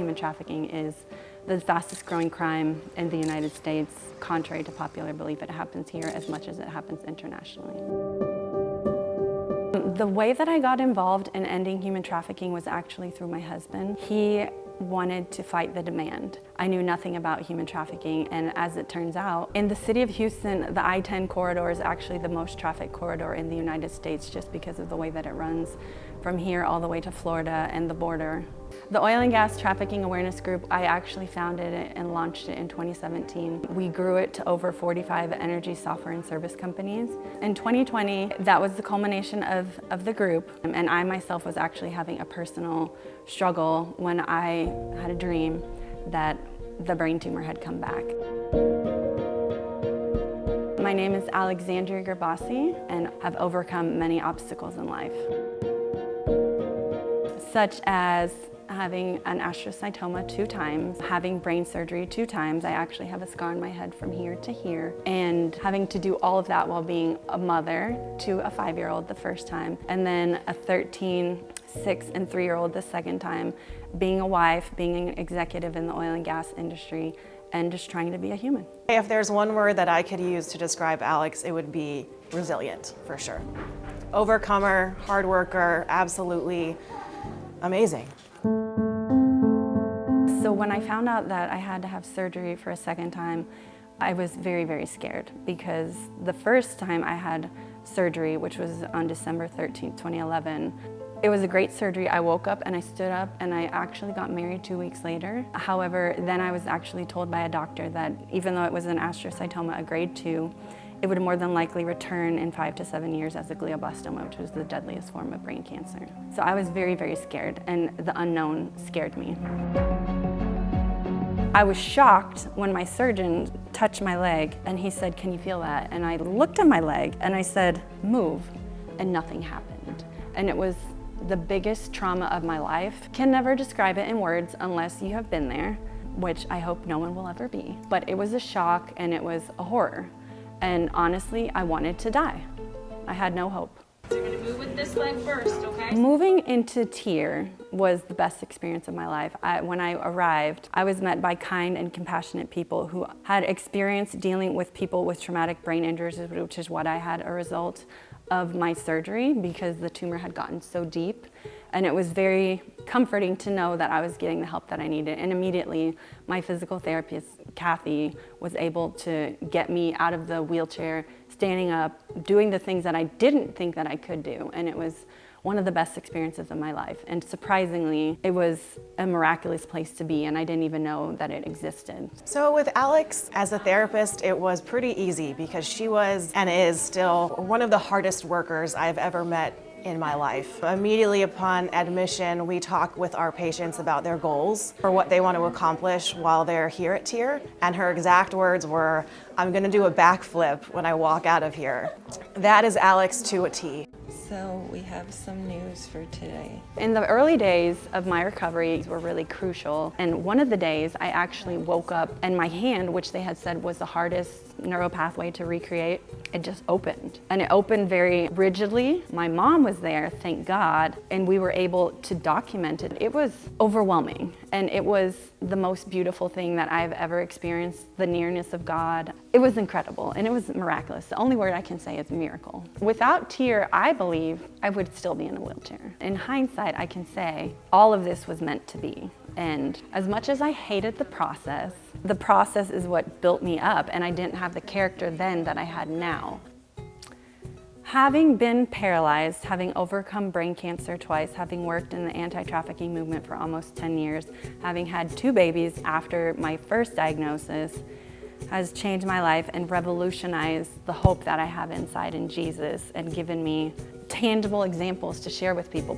human trafficking is the fastest growing crime in the United States. Contrary to popular belief, it happens here as much as it happens internationally. The way that I got involved in ending human trafficking was actually through my husband. He wanted to fight the demand. I knew nothing about human trafficking, and as it turns out, in the city of Houston, the I-10 corridor is actually the most trafficked corridor in the United States just because of the way that it runs from here all the way to Florida and the border. The Oil and Gas Trafficking Awareness Group, I actually founded it and launched it in 2017. We grew it to over 45 energy software and service companies. In 2020, that was the culmination of the group, and I myself was actually having a personal struggle when I had a dream that the brain tumor had come back. My name is Alexandria Gerbasi, and I've overcome many obstacles in life, such as having an astrocytoma 2 times, having brain surgery 2 times. I actually have a scar on my head from here to here, and having to do all of that while being a mother to a 5-year-old the first time, and then a 13, 6, and 3-year-old the second time, being a wife, being an executive in the oil and gas industry, and just trying to be a human. If there's one word that I could use to describe Alex, it would be resilient, for sure. Overcomer, hard worker, absolutely amazing. So when I found out that I had to have surgery for a second time, I was very, very scared, because the first time I had surgery, which was on December 13th, 2011, it was a great surgery. I woke up and I stood up and I actually got married 2 weeks later. However, then I was actually told by a doctor that even though it was an astrocytoma, a grade 2, it would more than likely return in 5 to 7 years as a glioblastoma, which was the deadliest form of brain cancer. So I was very, very scared, and the unknown scared me. I was shocked when my surgeon touched my leg and he said, "Can you feel that?" And I looked at my leg and I said, "Move," and nothing happened. And it was the biggest trauma of my life. Can never describe it in words unless you have been there, which I hope no one will ever be. But it was a shock and it was a horror. And honestly, I wanted to die. I had no hope. You're gonna move with this leg first, okay? Moving into TIRR was the best experience of my life. When I arrived, I was met by kind and compassionate people who had experience dealing with people with traumatic brain injuries, which is what I had a result of my surgery, because the tumor had gotten so deep. And it was very comforting to know that I was getting the help that I needed. And immediately, my physical therapist, Kathy, was able to get me out of the wheelchair, standing up, doing the things that I didn't think that I could do. And it was one of the best experiences of my life. And surprisingly, it was a miraculous place to be, and I didn't even know that it existed. So with Alex, as a therapist, it was pretty easy because she was and is still one of the hardest workers I've ever met in my life. Immediately upon admission, we talk with our patients about their goals for what they want to accomplish while they're here at TIRR. And her exact words were, "I'm gonna do a backflip when I walk out of here." That is Alex to a T. So we have some news for today. In the early days of my recovery were really crucial, and one of the days I actually woke up and my hand, which they had said was the hardest neural pathway to recreate, it just opened. And it opened very rigidly. My mom was there, thank God, and we were able to document it. It was overwhelming, and it was the most beautiful thing that I've ever experienced, the nearness of God. It was incredible, and it was miraculous. The only word I can say is miracle. Without TIRR, I believe I would still be in a wheelchair. In hindsight, I can say all of this was meant to be. And as much as I hated the process is what built me up, and I didn't have the character then that I had now. Having been paralyzed, having overcome brain cancer twice, having worked in the anti-trafficking movement for almost 10 years, having had 2 babies after my first diagnosis, has changed my life and revolutionized the hope that I have inside in Jesus, and given me tangible examples to share with people.